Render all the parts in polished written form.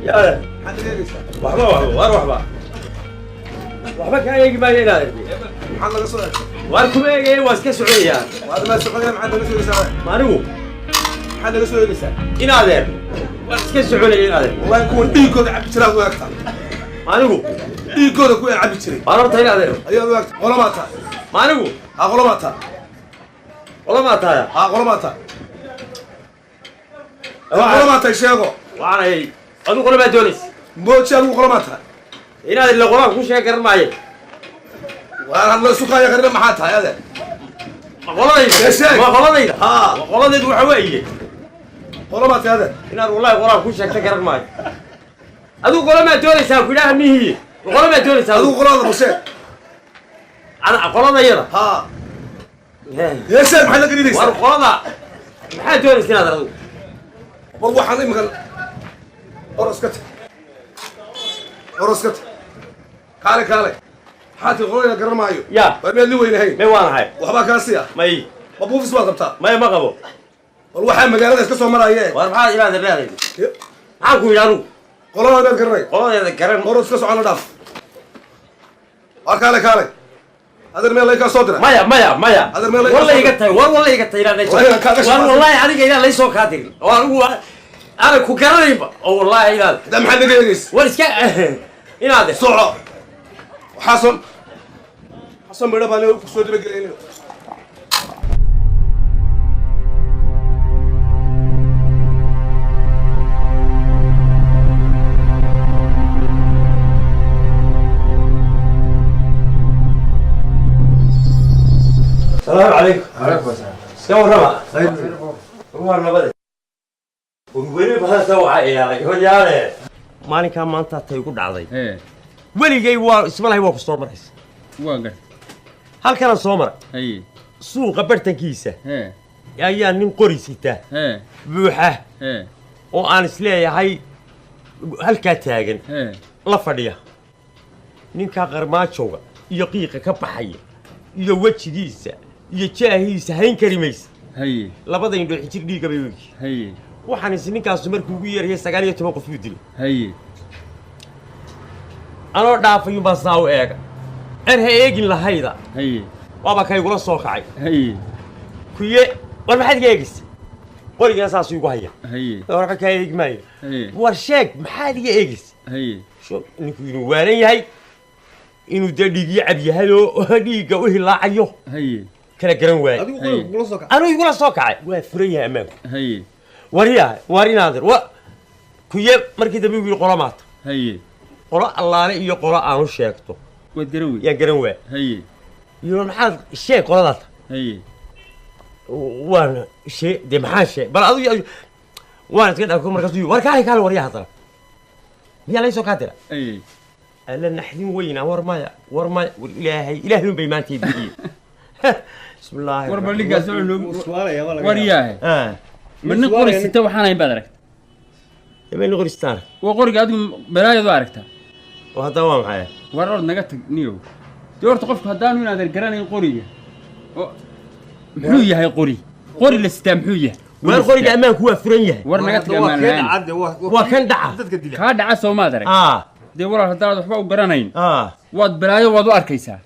يا وحبا وحبا وحبا كان يجي ما ينادي محل قصة واركم ايه واسكا سعودية وهذا ما سعودية محل قصة لسان ما نقول محل قصة لسان ينادي واسكا سعودية ينادي والله يكون ديكود عبد الشراف وقتها ما نقول ديكود كوي عبد الشراف ما ربط ينادي ايوه وقت ولا ما تا ما نقول ولا ما تا والله ما تايا ولا ما تا ولا ما تا شيخو وانا ايه ادو قول ما دونيس موت شيخو ولا ما تا ينادي اللي قران كل شيء قرن معي وانا الله سكايا غير ما حاتها هذا ما غلطي ها غلطي waxa weeye ولا ما تا هذا inaad wallahi quraan ku sheegtay garan maayo adu qolo ma doonaysaa ku ilaaha mihi qolo ma doonaysaa adu qolada busheeg ana qolada yada ha yeesay maxay la gariidaysaa war qolada maxaa doonaysaa inaad adu war waxaan imika oroskat kaale حاتي غوينا قرمايو يا برمي لي وين هي ما وانا هاي وحبا كاسيا ماي مبوفس ما قبطا ما قبو والوحا مقالده اسكا سو مرايه war maxaa ilaada leedahay maxaa ku yiraahdo qolada garnay qolada garan oros ka socon dhaaf kaale adar meel ay ka soo dira maya adar meel ay wallahi iga tay wallahi iga tay ilaaday wallahi adiga ilaahay soo ka dirin ana ku garanayba wallahi ilaada da maxaa naga yeegays war iska inaade soco حسن بيرا بالي كسودي بقريني السلام عليكم وعليكم السلام سكون ربع هو النبض وقولي بها سوى يا رجال maalinka maanta tay ku dhacday weligay waa ismalahay waa ku soo maraysa waa gar halkan soo maray hay suuqa bartankiisa ayaa nin qori sita buuxa oo aan isleeyahay halka taagan la fadhiya ninka qarmaajowga iyo qiiqa ka baxaya iyo wajigiisa iyo jaahiisa hayn karimaysa hay labada indho xijir dhiiga bay wigi hay waxaan is ninkaas markuu ugu yeeray 19 qof uu dilay hay anoo dhaafay baa saaw eega erha eegin lahayda hay waaba kay gula soo kacay hay kuye war maxaad geegis qoriga saas ugu haya hay war ka eegmay war sheeg maxaad iga eegis hay soo ninku inuu waalan yahay inuu dadhigi cab yahay oo dhiiga u hilaacayo hay kala garan waay anu igula soo kacay waa furan yahay amaanku hay warinaadar kuye markii dambe wiil qolo maata hay qolo allaale iyo qolo aanu sheegto wad garan way yaa garan waa hay iyo maxaad sheeg qoladaata hay waan sheeg de maxaa sheeg bal adu waan iska dhaafko markaas war kaale waryaha hadana miyaa la soo kaatira hay alla naxdin weyna war maya ilaahay bay maantay bixiyay bismillah war baligaas oo loo waryahay من قري ستة وحنا يبادرك من قري ستة وقري قاعد بلاي ذو عركته وهذا هو معايا ورد نقت نيو دور تقف هدان من هذا القراني القرية محوية هاي قري لستة محوية وين قري أمانك هو فرنيه ور نقت أمان وكان دعا كان دعا سو ما درك دي ورا هدان وحبا وقرانين واد بلاي وادو أركيسا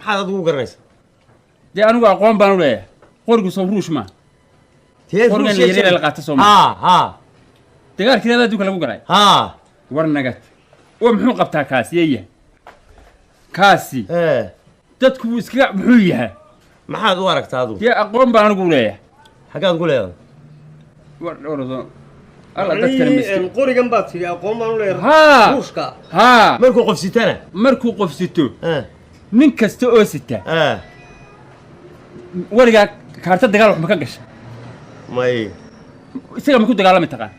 هذا دو قرنيس دي أنا أقوم بانوليه قري صبروش ما قرن اللي يريد لقاته سوما تقال كذا لا دوك لو قراي ورنقت ومحو قبتها كاسيه كاسي dadku iska muxuu yahay maxaad u aragtaa adu ya aqoon baan ugu leeyahay xagaad ugu leeyahay war ordo alla dadkan miskiin qorigan baad tiri aqoon baan u leeyahay ruushka markuu qofsito nin kasta oo sita wariga kaarta dagaal wax ma ka gashay ماي isaga ma ku dagaalami taqaan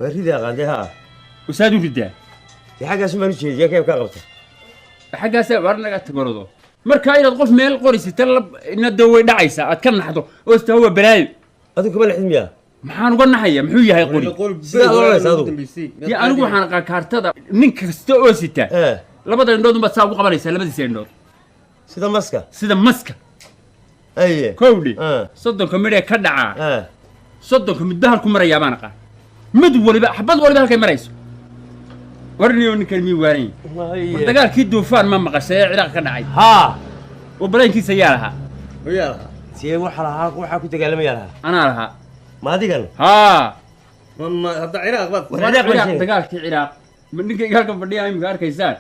warida qaandaha usaadu ridaa في حاجه اسمها نجي كيف كقبته حاجه warnaga tagorado marka inaad qof meel qorisita ina daway dhacaysa aad ka naxdo oo istawa balaayo adu kuma xidmiya maxaan uga naxaya muxuu yahay qori sida loo adu ya anigu waxaan kaartada nin kasta oo sita labada indhood baad saa ugu qabanaysaa labadiisa indhood sida maska aye kowdi soddonka midhe ka dhaca soddonka mid bahal ku marayaa baan aqaan mid waliba xabad waliba halkay marayso ورني ونكلمي وارين دقال كي دوفان ما مقشة عراق كنعي ها وبلاين كي سيارها وياها سي وحا كنت قال لها أنا لها ما دي قال ها ما هذا عراق بس عراق دقال كي عراق من نيجي قال كم بدي أمي قال كيسان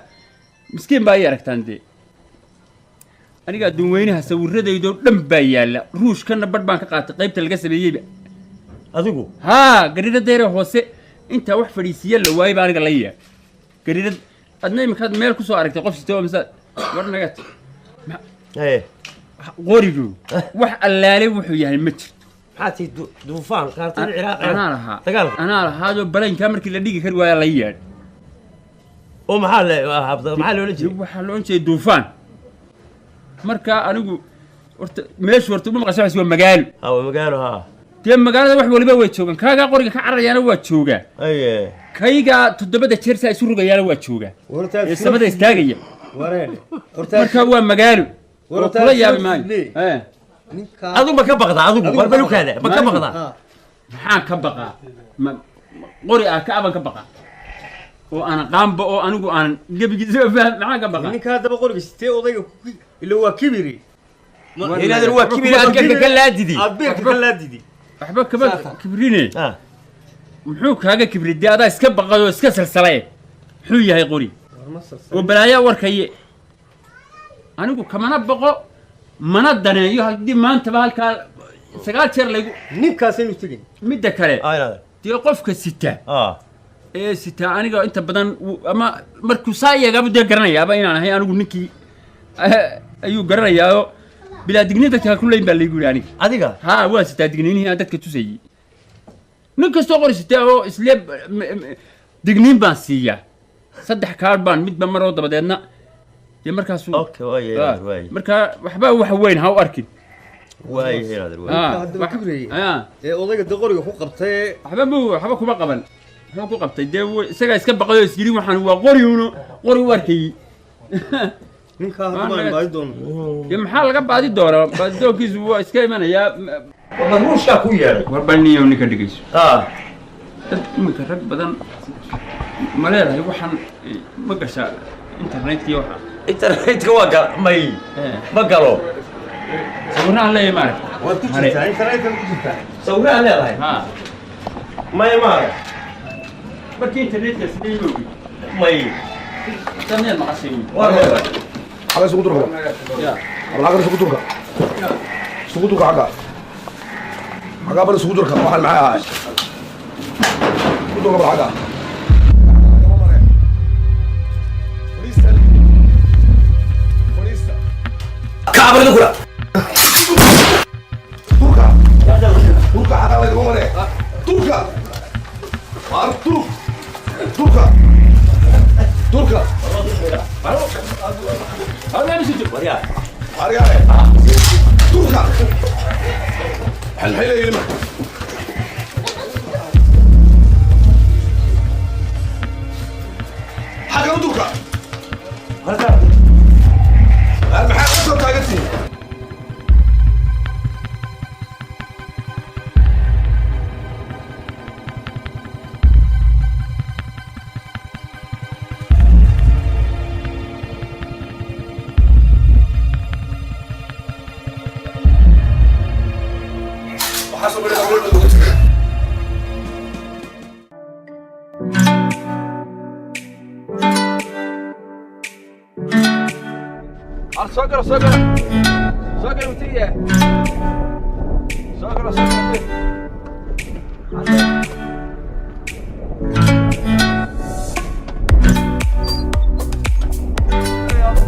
مسكين باي عرفتان دي أنا قاعد دوينها سوي الرد يدور لم بايلا روش كنا بدبان كقات قيبت القصب يجيب أذوقه ها قريدة دايرة هوسي أنت واحد فريسية اللي واي بارك الله قريدة أدنى مكان ميل كسو عرفت قف ستوى مثلا ورنا قت إيه غوريجو واحد اللالي وحوي المتر حاتي دوفان كارت العراق أنا لها تقال أنا لها هذا بلين كامر كل دقيقة كروا يا ليان محل ولا شيء وحلون شيء دوفان مركا أنا ماشي ورتو ما قصاش سوى مقال أو مقالوا ها تيم مقال واحد ولا بوي تشوغان كاغا قوريga ka caraya ana waa jooga أيه kayga todobada jeer say isu rugayaan waa jooga samada istaagaya marka waa magaalo kula yaab maay أذو ما كبقضة أذو بالبلوك هذا ما كبقضة maxaan ka baqaa qori ah ka aban ka baqaa oo aan qaanba oo anigu aan gabigiisa faham maxaan ka baqaa ninka hadaba qoriga sitee odayga ila waa kibiri هذا هو كبير أكيد كلا ديدي abirka kala didi waxba kaba kibrine muxuu kaaga kibridii adaa iska baqayo iska salsalay muxuu yahay qori oo balaaya warkaye anigu kamana baqo mana daneeyo haddii maanta ba halkaa sagaal jeer laygu ninkaas inuu tegin midda kale أيه dee qofka sita ee sita aniga inta badan ama markuu saa iyagaba dee garanayaaba inaan ahay anigu ninkii ayuu garanayaa bilaa digniin dadka ku leeyin baa laygu yidhi aniga adiga ها واسطة دقنيني هذا كتوسي نكست أقول ستة إسلام دقنين بانسية صدق كاربان مد بمرة وضع بدنا يمركز أوكي واي مركا وحبا وحوين هاو أركن واي هذا الواي hadaba kibiri odayga de qoriga ku qabtay حبا كوبا قبل حبا كوبا قبل ده سجى إسكاب بقى يسيري وحن وقريونه قري واركي ninka hadaba baay doon يوم حال قبل هذه الدورة بعد دو كيس هو إسكاب أنا يا والله مو شاكو يا وربني يوم نكدقيس مكرر بدن ملاذ هو حن مقشة إنترنت يوحى إنترنت واقع ماي ما قالوا سوينا عليه مارك سوينا عليه ها ماي مارك بركي إنترنت يسليلو ماي تاني المعسين حاجة سقوط ركبة يا العقل سقوط ركبة سقوط ركبة حاجة بس سقوط ركبة واحد معايا هاي سقوط ركبة حاجة كعبر دكرة تركا تركا حاجة الله يقوم عليه تركا عارف تركا تركا هذا مش يجيب وريا وريا تركا الحيلة يلمك حاجة تركا المحل أصلا تاجتي وحسب اللي أقول له سوكر وتيه سوكر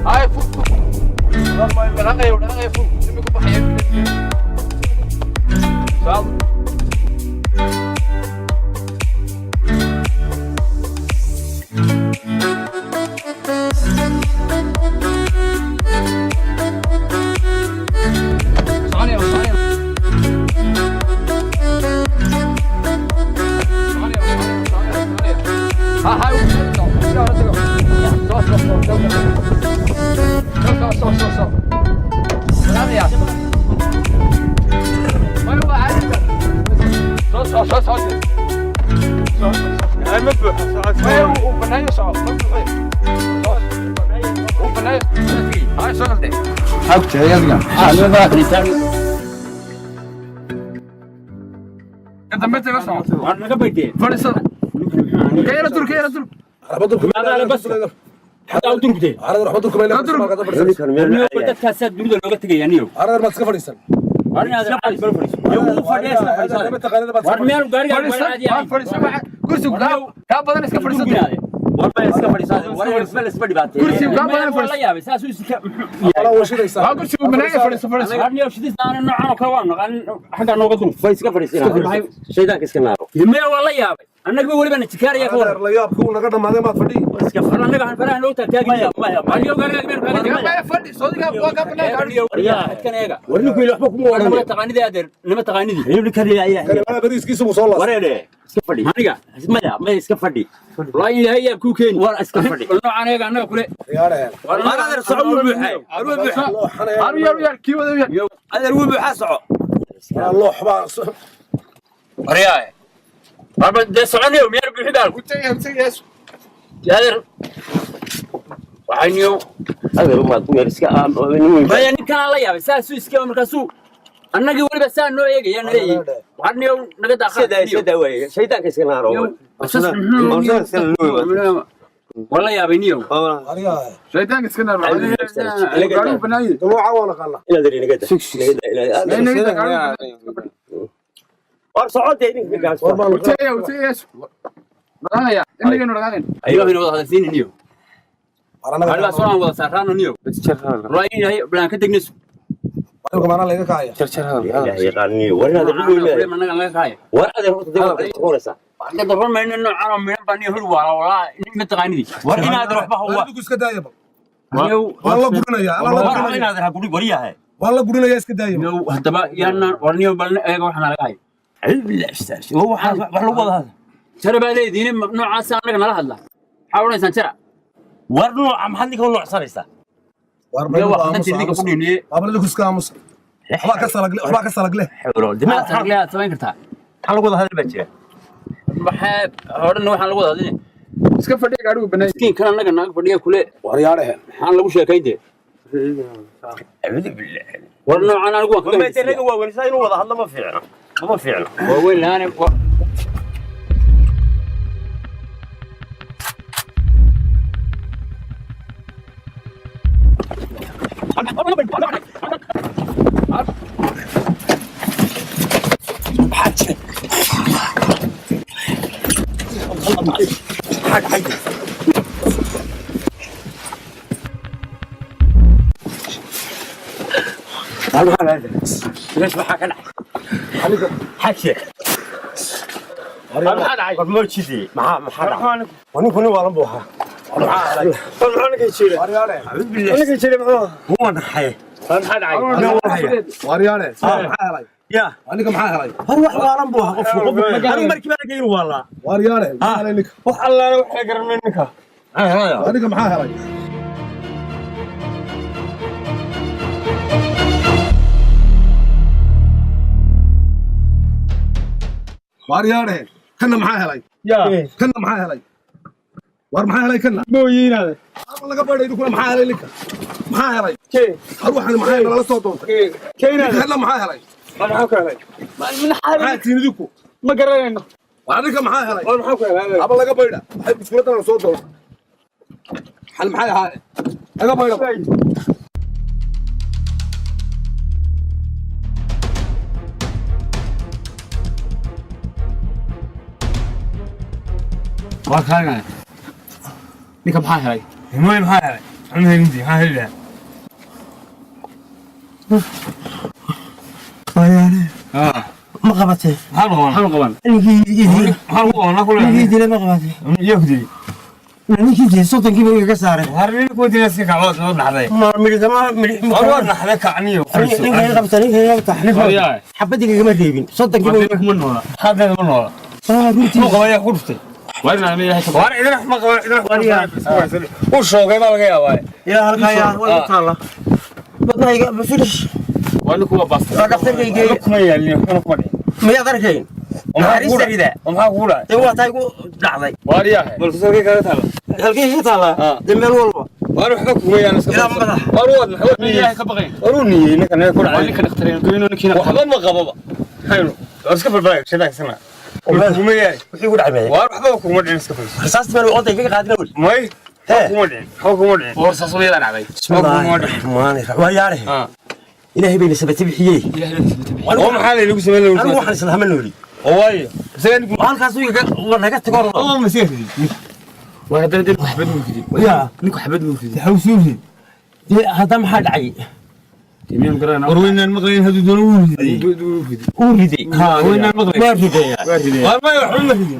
هاي فوق والله ما يبغى فوق نمكم بحياة صعب وبنايه صعب وبنايه هاي شغلتي حاجتي هي دي انا باكل انت متى بس انا قبيتي فرصه كيرا ترك انا بضرب انا بس حتى ضربتي انا اروح بضرب كمان انا بدك كاسات بريد لو قلت يعني انا ما تسكفريسن انا هذا يو فريس ورميال غاري كرسي لا كا بدن اسك فريسن والله اسك فريسن ولا اسبدي بات كرسي كا بدن فريسن لا يابس اسو اسك والله وشيديسا ها كرسي بنايه فريسن ورمي وشديس انا نوعا كوان حاجه نوغا دول فايسك فريسين شيطانك اسك نارو يمي والله يابس انك ولي بن تكاريا كور لا ياب كو نغا دماده ما فدي اسك فرانك عن فران لو تاغي ما يو غاري ما فدي صدق واقع بناك يا كان ايغا ورنكو يلحبك مو ورنا تقانيدي ادير نما تقانيدي يبلي كريا كان انا بريسكيسو مصلى وريده اسك فدي aniga ما اسك فدي والله إلهي يبكو كين war iska fadhi نوعا ايغا انا كله يا adeer soco buuxay يا كي ودا يا adeer buuxa soco الله حبا ورياي بابا ده سعني يوم يربي حدال قلت يا يا وحنيو adeer uma ku yar iska ما يعني كان لا يا ساسو اسكي مركاسو anagi waliba saan noo eegaya naleeyay waxniyo naga sida way shaydaanka iska naaro wala yaabiniyo شيطان اسكنر قالوا بناي دموع وانا قال ila dari nagada war socod idin gaas يا اني انو رغالين ايوه هنا wada hadalsiiniyo alla soo aan wada saarano niyo raayay blaan ka degniso anigu maana laga kaaya yaqaani warna anaga laga kaaya war adeer horta qoraysa hadda dabar ma inuu caan miran baan hor wala wala in taqaanidi war inaad waxba huwa adigu iska daayaba wala gudinaya alla inaad ha gudi wariyahay wala gudinaya iska daayaba hadaba yaana warniyo bal eega waxna laga hayo billah istaas waxa wax lagu wada hada sharbaaleedina noocaas anaga nala hadla xawraysan jira war nooc maxad ninka nooc sanaysa war ma waxna tirdiga ku dhiniye abla lagu iska aamus waxba ka salag leh xawro dimaa saglaa sameyn kartaa waxa lagu wada hadal bajira waxa horna waxa lagu wada hadin iska fadhiga gaadhigu banay skiin kan anaga naag fadhiga kule war yaareen waxaan lagu sheekaynte a'udhu billah war noocan anigu waan ka meesha waa wanaagsan inuu wada hadlo ma fiicno waa weyn laana ليش ما حكنا حكي ما تشدي ما حدا وني والله بوها انا كيشيل اعوذ بالله انا كيشيل هو نحي waryaane maxaa يا aniga maxaa helay هو حوالن بوها قف انا مركي ما كاين والله waryaane maxaa helay ninka wax alla waxa garanay ninka aniga maxaa helay waryaane kana maxaa helay kana maxaa helay war maxaa helay kana mooyinaade laga badhay kuna maxaa helay ninka maxaa helay ruuxan maxaa helay la soo doontay kana maxaa helay maxaa ka helay maxaa tiinidiku ma garanayno aniga maxaa helay maxaa ka helay aba laga baydha waxay biskuuladan soo doontay hal maxay ahaa laga baydha waa kaaga ninka maxaa helay المهم هاي انا عندي هاي لا ما قبته maxaa qaban يدي maxaa qaban يدي ما قبته يهدي يدي صوتك كيف كساره هارين كو ديناس كعوض ما نحدي ما مريض ما اور نحدي كعنيو ninka qabta ninka qabta xabadiga kama reebin صوتك كيف ما نولا هذا ما نولا ما قبايا خرفتي وانا انا هيك وانا اذا ما قبايا وشوقي ما لقى يا يا هلكايا ولا طالع بدنا بفلش وانا كو باس قبتك ما يالني انا قولي ما يقدركين ومحاريس تريده ومحا كولا هو تايقو دعدي وارياه bal soo ka taala halkii ka taala dameel walba وارو حبك ويانا ila madax وارو محمد ilaahay ka baqayn وروني انك انا كل waa ninka dhakhtareen goyno ninkiina waxba ma qababa hayno iska falfalay shada sana kuma yahay wixii ku dhacay waar waxba kuma dhicin iska falfalay qisaasta baan oday ka qaadina wal may kuma dhicin kuma dhicin boorsaas weeyada dhacday bismillaahi waa yaare ilaahay bayna sabati bixiyay oo maxaa la igu sameeyay anigu waxaan isla hamanoli waayo sagan halkaas uu naga tago oo masiixdi waa hadda dad xabad muu fidi yaa ninku xabad muu fidi xawsuufi hada maxaa dhacay timiyam garana warweynaan maqlayn haduu doono uu fidi uu riday ha weynaan maqlayn waa riday waa ma waxba fidi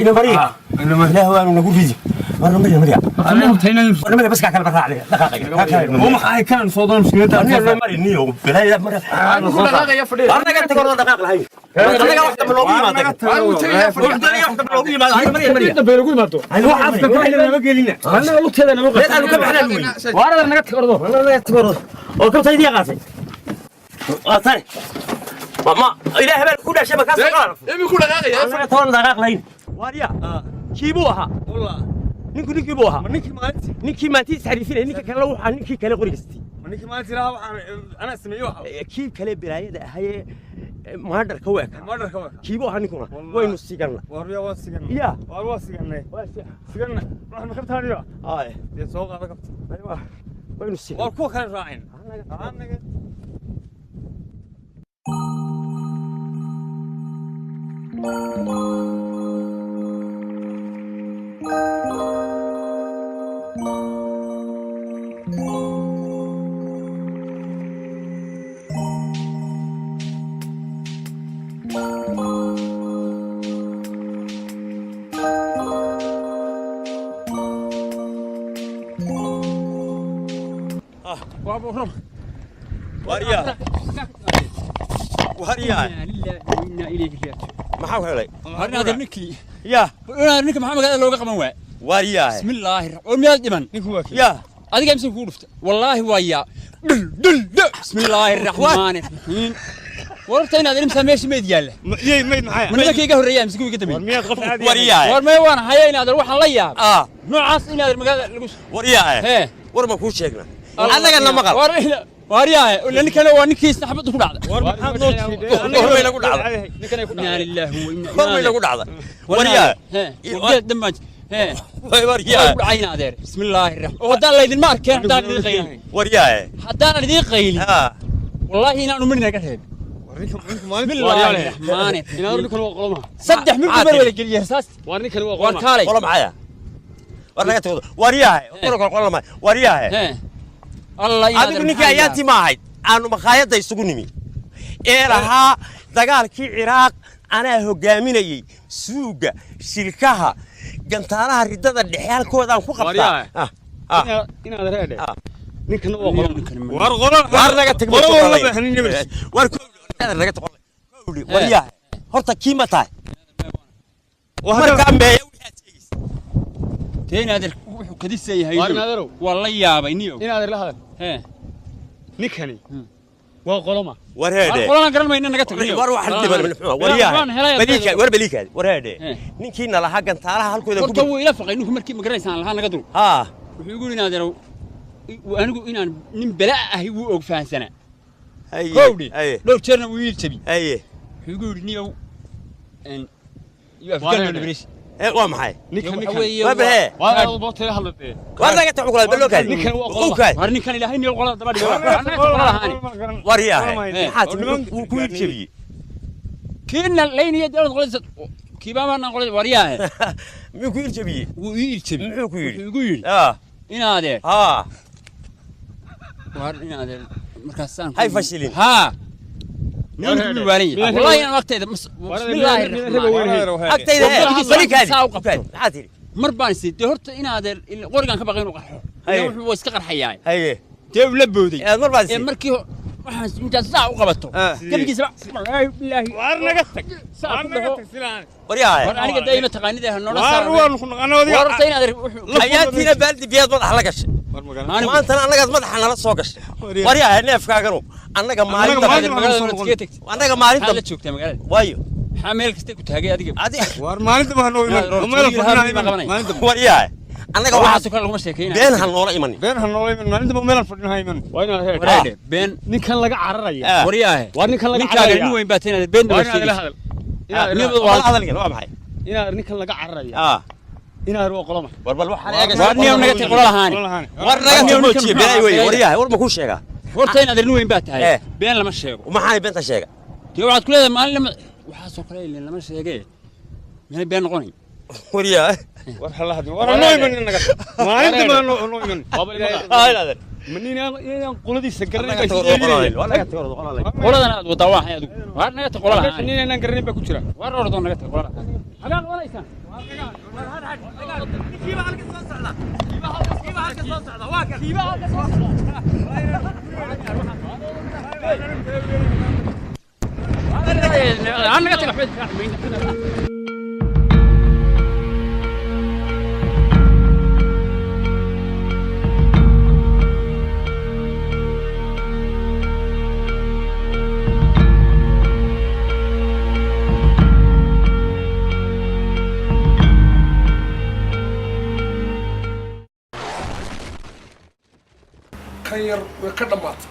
ina mariya ilaahay waa nagu ridi warna mariya anuu tayna warna mariya bas ka kala barraacay dhaqaaqay oo maxay kan soo doon mushkilada أنا ما مريني وبلاي مرة أنا dhaqaaqaya fadhiya أنا قاعد تقول دقائق الحين أنا واحدة من الأوبية ما تقول واحدة من الأوبية ما هاي مريم مريم inta beelo ku imaado هو حافظ كل ما قلنا anna lugteeda nama أنا كم حنا نقول waarada naga tagordo أنا قاعد تقول وكم تيجي قاسي ثاني ما إلى هبل كل شيء بكاس قال imi ku dhaqaaqaya أنا تقول دقائق الحين واريا كيبوها والله نيكو كيبوها ninkii maalintii نيكي ما تسعرفين نيكي كلا وح نيكي كلا قريستي ninkii maalintii lahaa waxaan ana sameeyo waxa كيف كلا براية هي ما أدري كواك madarka waa كيبو هنيكونا وين السجن warbiya waa sigan يا war waa siganay sigan wax ma qabtaaniyo آه dee soo qaada qabta أيوة وين السجن war kuwa kale raacin anaga واريا واريا إنا إليك رياض ما حاول علي هرنا هذا نكي يا نك محمد هذا لو قمن واي واريا بسم الله الرحمن الرحيم دمن نك هو يا هذا جالس يقول والله ويا دل بسم الله الرحمن الرحيم ورتين هذا مسمى ايش ميد ياله yey mayd maxay من ذاك يقهر ريال مسكوي قدامي miyaad qof caadi واريا ورما وانا هيا هذا روح الله يا نوعاس ان هذا المقال واريا هي ورما كل شيء أنا قلنا مقال واريا ولا نك انا وانكيس حبط كل هذا war maxaad noo ورما يقول هذا انا لله ورما يقول هذا واريا ها دمج ها واريا عين هذا بسم الله الرحمن ودان الله يدين مارك حتى ندي قيل واريا حتى ندي قيل ها والله هنا نمرنا قهد بسم الله الرحمن الرحيم صدح من قبل ولا قل يا اساس war ninkan waa واركالي والله معايا ورنا تقول واريا والله واريا ها الله adigu ninkii ayaantii ma ahayd aanu makhaayadda isugu nimi ee lahaa dagaalkii ciraaq anaa hogaaminayay suuga shilkaha gantaalaha ridada dhexe halkoodaan ku qabtaa inaad reede ninkan waa war naga tag war naga tag wariyaa horta kii ma tahay markaa meeya waxaad sheegaysa تين هذا وحو كديسي هاي والله يا بينيو inaad la hadal ها ninkani waa qoloma wareede والله انا قرن ما اننا قتل war wax dib aan maxaa wariyaa baliika war baliika wareede ninkiina lahaa gantaalaha halkooda ku tawo ila faqay ninku markii ma garaysan lahaa naga dul ha wuxuu igu inaadeero anigu inaan nin bala ah uu og faansana haye howdi haye dhowr jeerna uu ii jabi haye wuxuu igu yiri niyow en iyo afgaan libris waa maxay ninkan waa bahe waa bootay hadlatay war naga tag qolada balookaad ninkan waa qolkaad war ninkan ilaahay niyow qolada daba dhigo anaga qolada haani wariyaa maxaad uu ku jabiyay kiina leeyniya dawlad qolada kiiba ma qolada wariyaa miyuu ku jabiyay uu ii jabi muxuu ku yiri igu yiri inaadeer war inaadeer markaasaan hay fashilin نقول بالي والله انا وقتها بسم الله الرحمن أكتيد بريك هذه حاتي مربان سيدي هرت إن هذا القرقان كبقين وقحو هو يستقر حياي هي تيب لبودي مربان سيدي مركي waxaan inta saac u qabato gabigiisa billahi warna gatag warna gatag silaan wariyaa war aniga dayma taqaanida ha noola war waan ku naqanoodi warta inaad ayaantiina baaldi biyaad madax la gashay maantana annagaad madaxa nala soo gashay waryaha neefkaaganu annaga maalinta la joogtaa magaalada waayo maxaa meel kasta ku taagay adiga war maalinta ma noo iman maalinta waryaha annaga waxaas kale laguma sheekeynaa been ha noola iman maalinta ma meelan fadhinaha iman waa inaad heer been ninkan laga cararaya waryaha waa ninkan laga cararaya nin weyn baa teenada been waa sheegay inaad ninkan laga cararaya inaad waa qolama warbal waxa eega war niyo naga tii qola lahaan war naga tii moojiye been way waryaha war ma ku sheega horta inaad nin weyn baa tahay been lama sheego maxay beenta sheega tii waxaad ku leedahay maalin lama waxa soo kale ilaa lama sheegay meel been noqonay waryaha war hal hadii war noo iman naga maalinta ma noo iman hayladan manina inaan qoladiisa garanay qoladan aad wada waxay adigu war naga tii qola lahaan inaan garanay ba ku jira war ordo naga tii qola lahaan hagaan qolaysan kan yar way ka dhamaatay